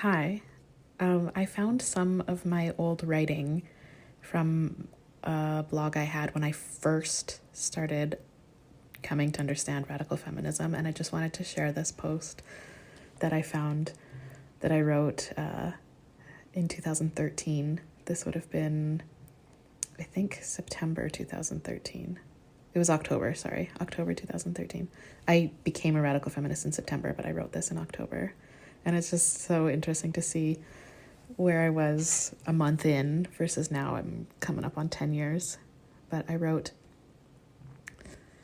Hi. I found some of my old writing from a blog I had when I first started coming to understand radical feminism, and I just wanted to share this post that I found that I wrote in 2013. This would have been, I think, September 2013. It was October 2013. I became a radical feminist in September, but I wrote this in October. And it's just so interesting to see where I was a month in versus now I'm coming up on 10 years. But I wrote,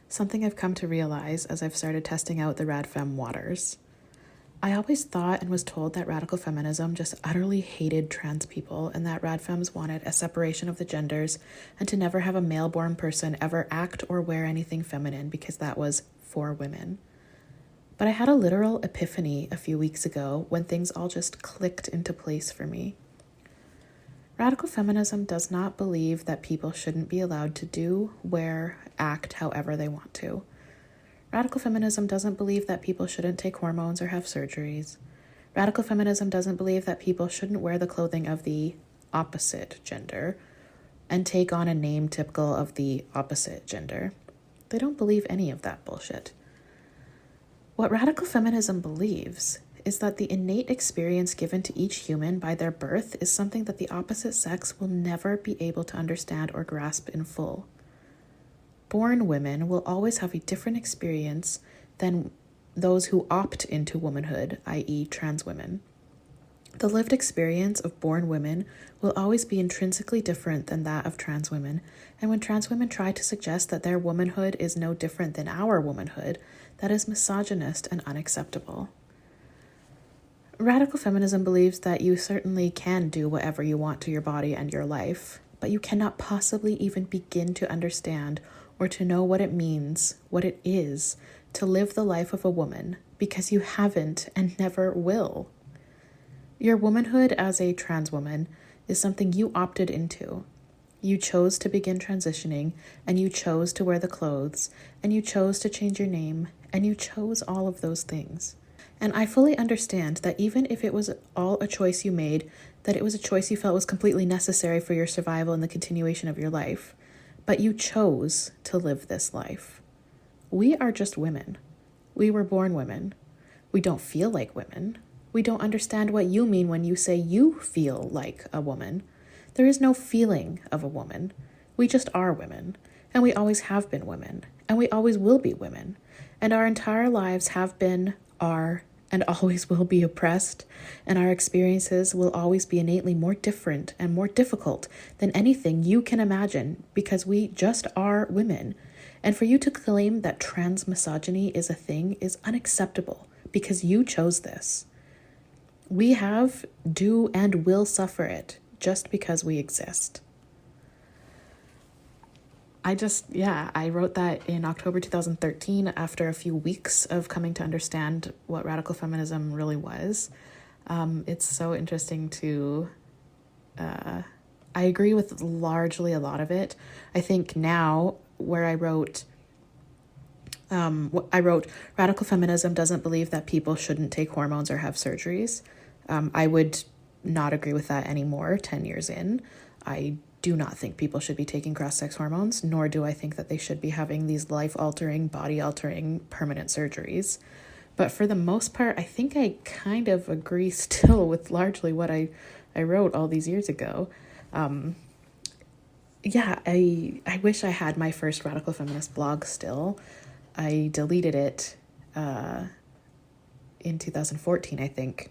something I've come to realize as I've started testing out the rad fem waters. I always thought and was told that radical feminism just utterly hated trans people and that rad fems wanted a separation of the genders and to never have a male-born person ever act or wear anything feminine because that was for women. But I had a literal epiphany a few weeks ago when things all just clicked into place for me. Radical feminism does not believe that people shouldn't be allowed to do, wear, act however they want to. Radical feminism doesn't believe that people shouldn't take hormones or have surgeries. Radical feminism doesn't believe that people shouldn't wear the clothing of the opposite gender and take on a name typical of the opposite gender. They don't believe any of that bullshit. What radical feminism believes is that the innate experience given to each human by their birth is something that the opposite sex will never be able to understand or grasp in full. Born women will always have a different experience than those who opt into womanhood, i.e. trans women. The lived experience of born women will always be intrinsically different than that of trans women, and when trans women try to suggest that their womanhood is no different than our womanhood, that is misogynist and unacceptable. Radical feminism believes that you certainly can do whatever you want to your body and your life, but you cannot possibly even begin to understand or to know what it means, what it is, to live the life of a woman, because you haven't and never will. Your womanhood as a trans woman is something you opted into. You chose to begin transitioning, and you chose to wear the clothes, and you chose to change your name, and you chose all of those things. And I fully understand that even if it was all a choice you made, that it was a choice you felt was completely necessary for your survival and the continuation of your life, but you chose to live this life. We are just women. We were born women. We don't feel like women. We don't understand what you mean when you say you feel like a woman. There is no feeling of a woman. We just are women, and we always have been women, and we always will be women, and our entire lives have been, are, and always will be oppressed, and our experiences will always be innately more different and more difficult than anything you can imagine because we just are women. And for you to claim that trans misogyny is a thing is unacceptable because you chose this. We have, do, and will suffer it just because we exist. I wrote that in October 2013 after a few weeks of coming to understand what radical feminism really was. It's so interesting to, I agree with largely a lot of it. I think now where I wrote, radical feminism doesn't believe that people shouldn't take hormones or have surgeries. I would not agree with that anymore 10 years in. I do not think people should be taking cross-sex hormones, nor do I think that they should be having these life-altering, body-altering, permanent surgeries. But for the most part, I think I kind of agree still with largely what I wrote all these years ago. I wish I had my first radical feminist blog still. I deleted it in 2014, I think.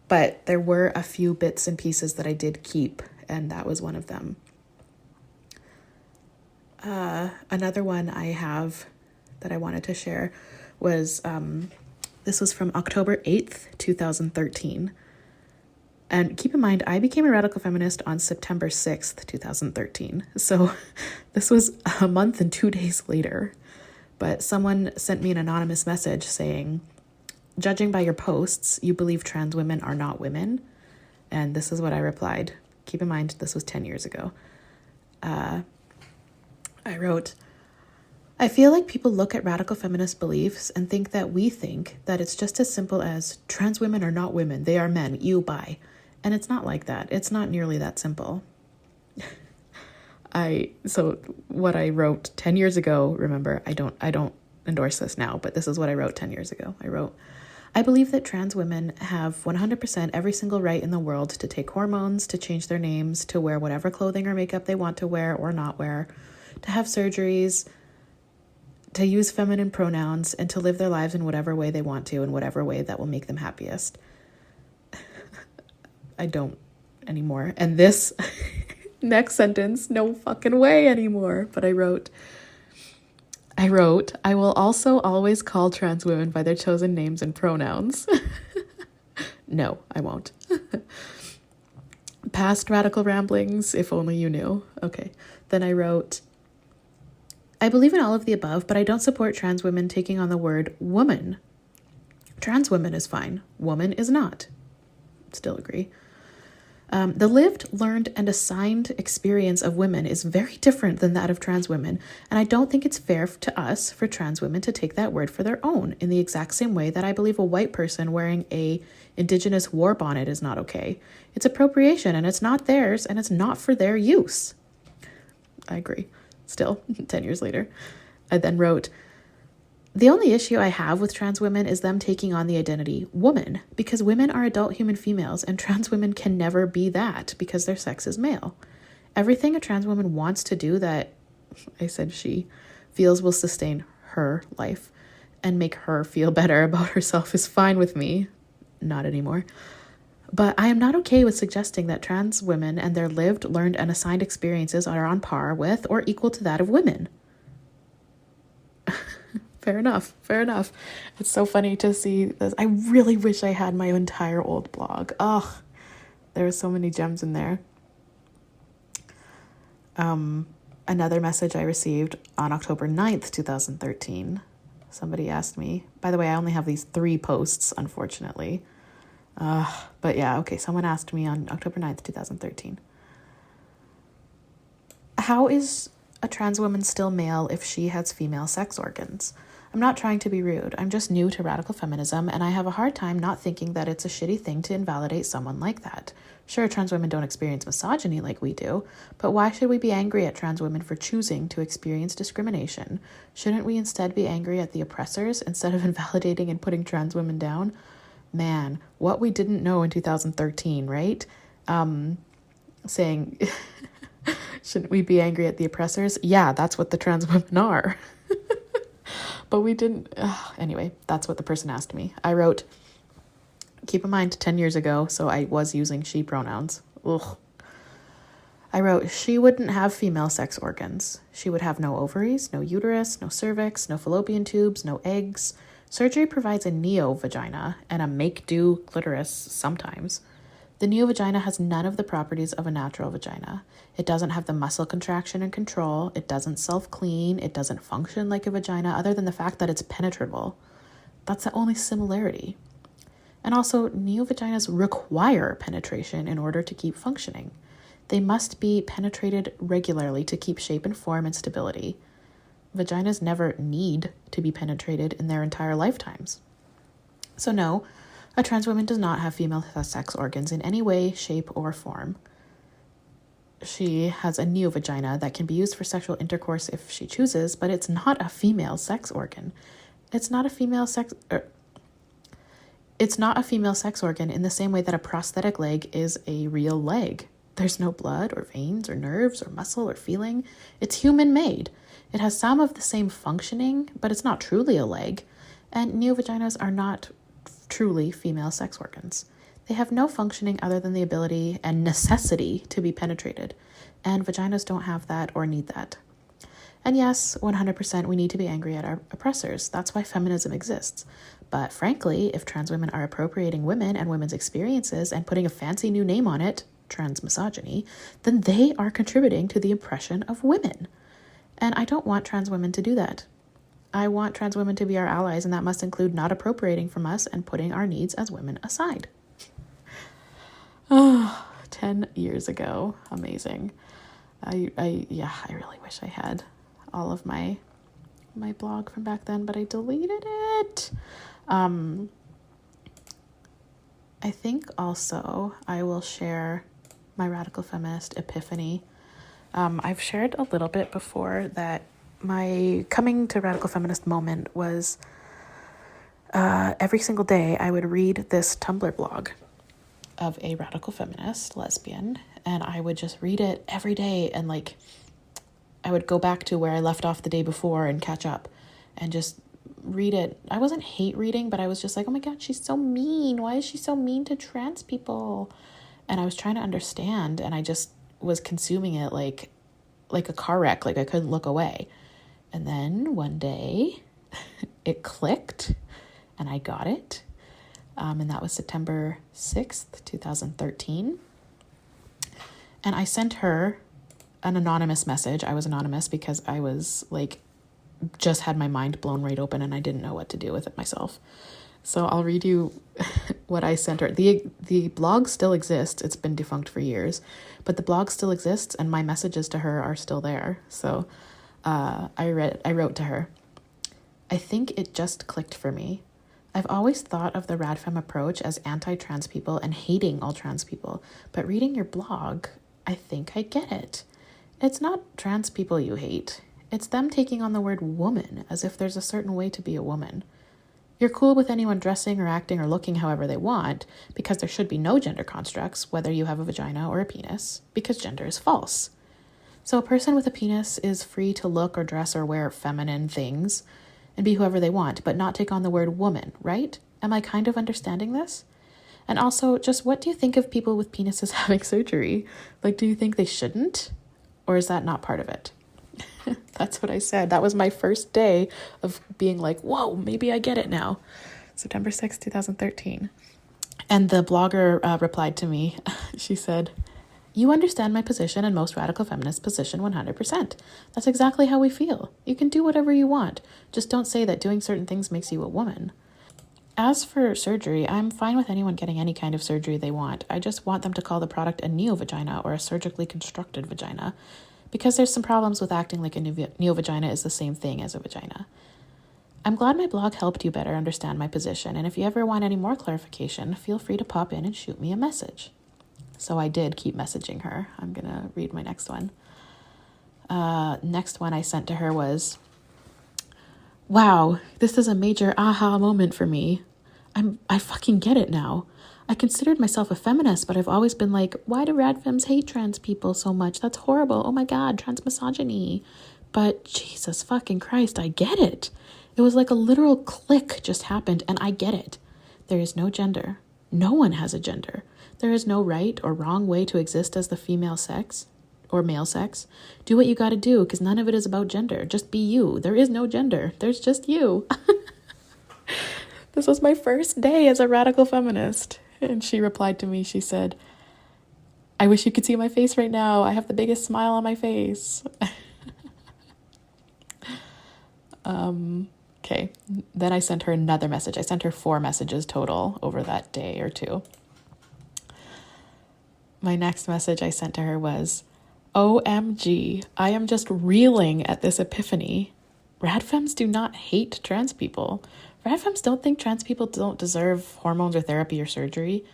But there were a few bits and pieces that I did keep, and that was one of them. Another one I have that I wanted to share was, this was from October 8th, 2013. And keep in mind, I became a radical feminist on September 6th, 2013. So this was a month and 2 days later. But someone sent me an anonymous message saying, judging by your posts, you believe trans women are not women. And this is what I replied. Keep in mind, this was 10 years ago. I wrote, I feel like people look at radical feminist beliefs and think that we think that it's just as simple as trans women are not women, they are men, you bi. And it's not like that. It's not nearly that simple. So what I wrote 10 years ago, remember, I don't endorse this now, but this is what I wrote 10 years ago. I wrote, I believe that trans women have 100% every single right in the world to take hormones, to change their names, to wear whatever clothing or makeup they want to wear or not wear, to have surgeries, to use feminine pronouns, and to live their lives in whatever way they want to, in whatever way that will make them happiest. I don't anymore. And this next sentence, no fucking way anymore. But I wrote, I will also always call trans women by their chosen names and pronouns. No, I won't. Past radical ramblings, if only you knew. Okay. Then I wrote, I believe in all of the above, but I don't support trans women taking on the word woman. Trans women is fine. Woman is not. Still agree. The lived, learned, and assigned experience of women is very different than that of trans women, and I don't think it's fair to us for trans women to take that word for their own in the exact same way that I believe a white person wearing a indigenous war bonnet is not okay. It's appropriation, and it's not theirs, and it's not for their use. I agree. Still, 10 years later. I then wrote, the only issue I have with trans women is them taking on the identity woman, because women are adult human females and trans women can never be that because their sex is male. Everything a trans woman wants to do that, I said she, feels will sustain her life and make her feel better about herself is fine with me. Not anymore. But I am not okay with suggesting that trans women and their lived, learned, and assigned experiences are on par with or equal to that of women. Fair enough. It's so funny to see this. I really wish I had my entire old blog. Oh, there were so many gems in there. Another message I received on October 9th, 2013. Somebody asked me, by the way, I only have these 3 posts, unfortunately. But yeah, okay, someone asked me on October 9th, 2013. How is a trans woman still male if she has female sex organs? I'm not trying to be rude. I'm just new to radical feminism, and I have a hard time not thinking that it's a shitty thing to invalidate someone like that. Sure, trans women don't experience misogyny like we do, but why should we be angry at trans women for choosing to experience discrimination? Shouldn't we instead be angry at the oppressors instead of invalidating and putting trans women down? Man, what we didn't know in 2013, right? Saying, shouldn't we be angry at the oppressors? Yeah, that's what the trans women are. But we didn't. Anyway, that's what the person asked me. I wrote, keep in mind 10 years ago, so I was using she pronouns. Ugh. I wrote, she wouldn't have female sex organs. She would have no ovaries, no uterus, no cervix, no fallopian tubes, no eggs. Surgery provides a neo-vagina and a make-do clitoris sometimes. The neo-vagina has none of the properties of a natural vagina. It doesn't have the muscle contraction and control. It doesn't self-clean. It doesn't function like a vagina other than the fact that it's penetrable. That's the only similarity. And also, neo-vaginas require penetration in order to keep functioning. They must be penetrated regularly to keep shape and form and stability. Vaginas never need to be penetrated in their entire lifetimes. So no, a trans woman does not have female sex organs in any way, shape, or form. She has a neo-vagina that can be used for sexual intercourse if she chooses, but it's not a female sex organ. It's not a female sex organ in the same way that a prosthetic leg is a real leg. There's no blood or veins or nerves or muscle or feeling. It's human-made. It has some of the same functioning, but it's not truly a leg. And neo-vaginas are not truly female sex organs. They have no functioning other than the ability and necessity to be penetrated. And vaginas don't have that or need that. And yes, 100% we need to be angry at our oppressors. That's why feminism exists. But frankly, if trans women are appropriating women and women's experiences and putting a fancy new name on it, trans misogyny, then they are contributing to the oppression of women. And I don't want trans women to do that. I want trans women to be our allies, and that must include not appropriating from us and putting our needs as women aside. 10 years ago. Amazing. I really wish I had all of my my blog from back then, but I deleted it. I think also I will share my radical feminist epiphany. I've shared a little bit before that my coming to radical feminist moment was every single day I would read this Tumblr blog of a radical feminist lesbian, and I would just read it every day, and like I would go back to where I left off the day before and catch up and just read it. I wasn't hate reading, but I was just like, oh my God, she's so mean. Why is she so mean to trans people? And I was trying to understand, and I just was consuming it like a car wreck. Like I couldn't look away. And then one day it clicked and I got it. And that was September 6th, 2013. And I sent her an anonymous message. I was anonymous because I was like, just had my mind blown right open and I didn't know what to do with it myself. So I'll read you what I sent her. The blog still exists. It's been defunct for years, but the blog still exists and my messages to her are still there. So I wrote to her, I think it just clicked for me. I've always thought of the RadFem approach as anti-trans people and hating all trans people, but reading your blog, I think I get it. It's not trans people you hate. It's them taking on the word woman as if there's a certain way to be a woman. You're cool with anyone dressing or acting or looking however they want because there should be no gender constructs, whether you have a vagina or a penis, because gender is false. So a person with a penis is free to look or dress or wear feminine things and be whoever they want, but not take on the word woman, right? Am I kind of understanding this? And also, just what do you think of people with penises having surgery? Like, do you think they shouldn't? Or is that not part of it? That's what I said. That was my first day of being like, whoa, maybe I get it now. September 6th, 2013. And the blogger replied to me. She said, you understand my position and most radical feminists' position 100%. That's exactly how we feel. You can do whatever you want. Just don't say that doing certain things makes you a woman. As for surgery, I'm fine with anyone getting any kind of surgery they want. I just want them to call the product a neo-vagina or a surgically constructed vagina, because there's some problems with acting like a neo-vagina is the same thing as a vagina. I'm glad my blog helped you better understand my position, and if you ever want any more clarification, feel free to pop in and shoot me a message. So I did keep messaging her. I'm going to read my next one. Next one I sent to her was, wow, this is a major aha moment for me. I fucking get it now. I considered myself a feminist, but I've always been like, why do radfems hate trans people so much? That's horrible. Oh my God, trans misogyny. But Jesus fucking Christ, I get it. It was like a literal click just happened, and I get it. There is no gender. No one has a gender. There is no right or wrong way to exist as the female sex or male sex. Do what you gotta do, because none of it is about gender. Just be you. There is no gender. There's just you. This was my first day as a radical feminist. And she replied to me, she said, I wish you could see my face right now. I have the biggest smile on my face. Okay. Then I sent her another message. I sent her 4 messages total over that day or 2. My next message I sent to her was, OMG, I am just reeling at this epiphany. Radfems do not hate trans people. Radfems don't think trans people don't deserve hormones or therapy or surgery.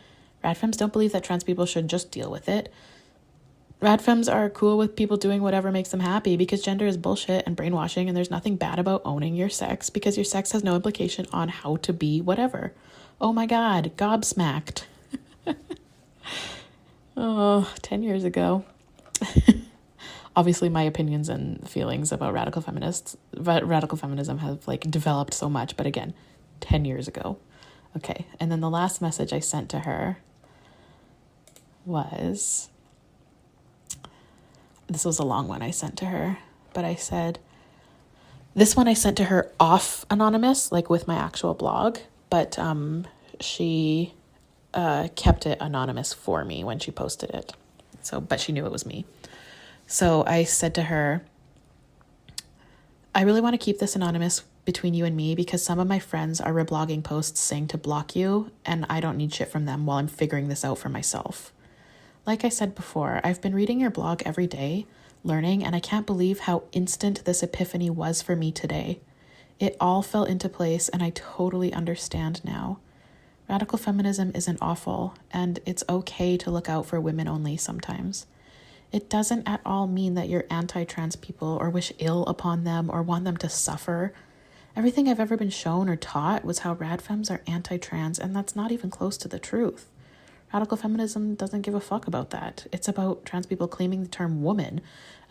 Radfems don't believe that trans people should just deal with it. Radfems are cool with people doing whatever makes them happy because gender is bullshit and brainwashing, and there's nothing bad about owning your sex because your sex has no implication on how to be whatever. Oh my God, gobsmacked. Oh, 10 years ago. Obviously, my opinions and feelings about radical feminism have like developed so much, but again, 10 years ago. Okay, and then the last message I sent to her was, this was a long one I sent to her, but I said, this one I sent to her off anonymous, like with my actual blog, but she kept it anonymous for me when she posted it. So, but she knew it was me. So I said to her, I really want to keep this anonymous between you and me because some of my friends are reblogging posts saying to block you, and I don't need shit from them while I'm figuring this out for myself. Like I said before, I've been reading your blog every day, learning, and I can't believe how instant this epiphany was for me today. It all fell into place, and I totally understand now. Radical feminism isn't awful, and it's okay to look out for women only sometimes. It doesn't at all mean that you're anti-trans people or wish ill upon them or want them to suffer. Everything I've ever been shown or taught was how rad femmes are anti-trans, and that's not even close to the truth. Radical feminism doesn't give a fuck about that. It's about trans people claiming the term woman,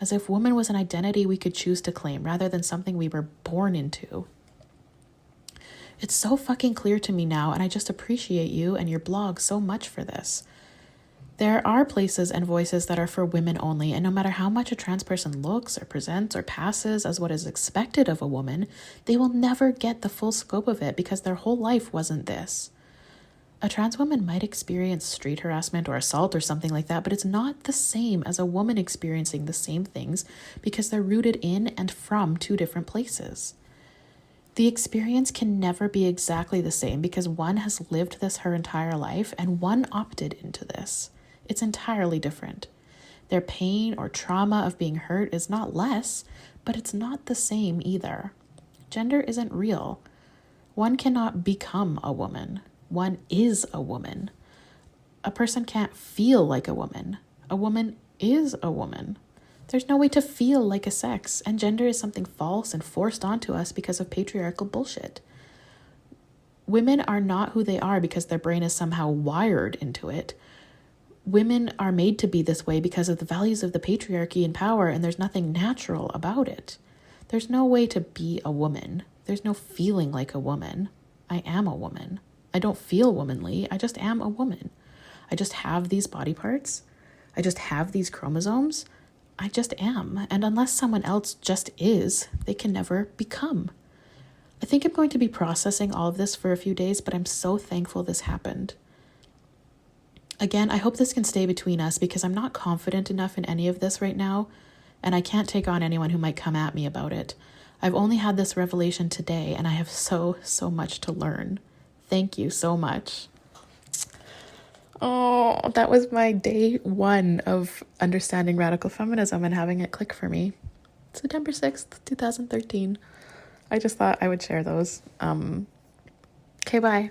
as if woman was an identity we could choose to claim rather than something we were born into. It's so fucking clear to me now, and I just appreciate you and your blog so much for this. There are places and voices that are for women only, and no matter how much a trans person looks or presents or passes as what is expected of a woman, they will never get the full scope of it because their whole life wasn't this. A trans woman might experience street harassment or assault or something like that, but it's not the same as a woman experiencing the same things because they're rooted in and from two different places. The experience can never be exactly the same because one has lived this her entire life and one opted into this. It's entirely different. Their pain or trauma of being hurt is not less, but it's not the same either. Gender isn't real. One cannot become a woman. One is a woman. A person can't feel like a woman. A woman is a woman. There's no way to feel like a sex, and gender is something false and forced onto us because of patriarchal bullshit. Women are not who they are because their brain is somehow wired into it. Women are made to be this way because of the values of the patriarchy and power, and there's nothing natural about it. There's no way to be a woman. There's no feeling like a woman. I am a woman. I don't feel womanly. I just am a woman. I just have these body parts. I just have these chromosomes. I just am. And unless someone else just is, they can never become. I think I'm going to be processing all of this for a few days, but I'm so thankful this happened. Again, I hope this can stay between us because I'm not confident enough in any of this right now, and I can't take on anyone who might come at me about it. I've only had this revelation today, and I have so much to learn. Thank you so much. Oh, that was my day 1 of understanding radical feminism and having it click for me. September 6th, 2013. I just thought I would share those. Okay, bye.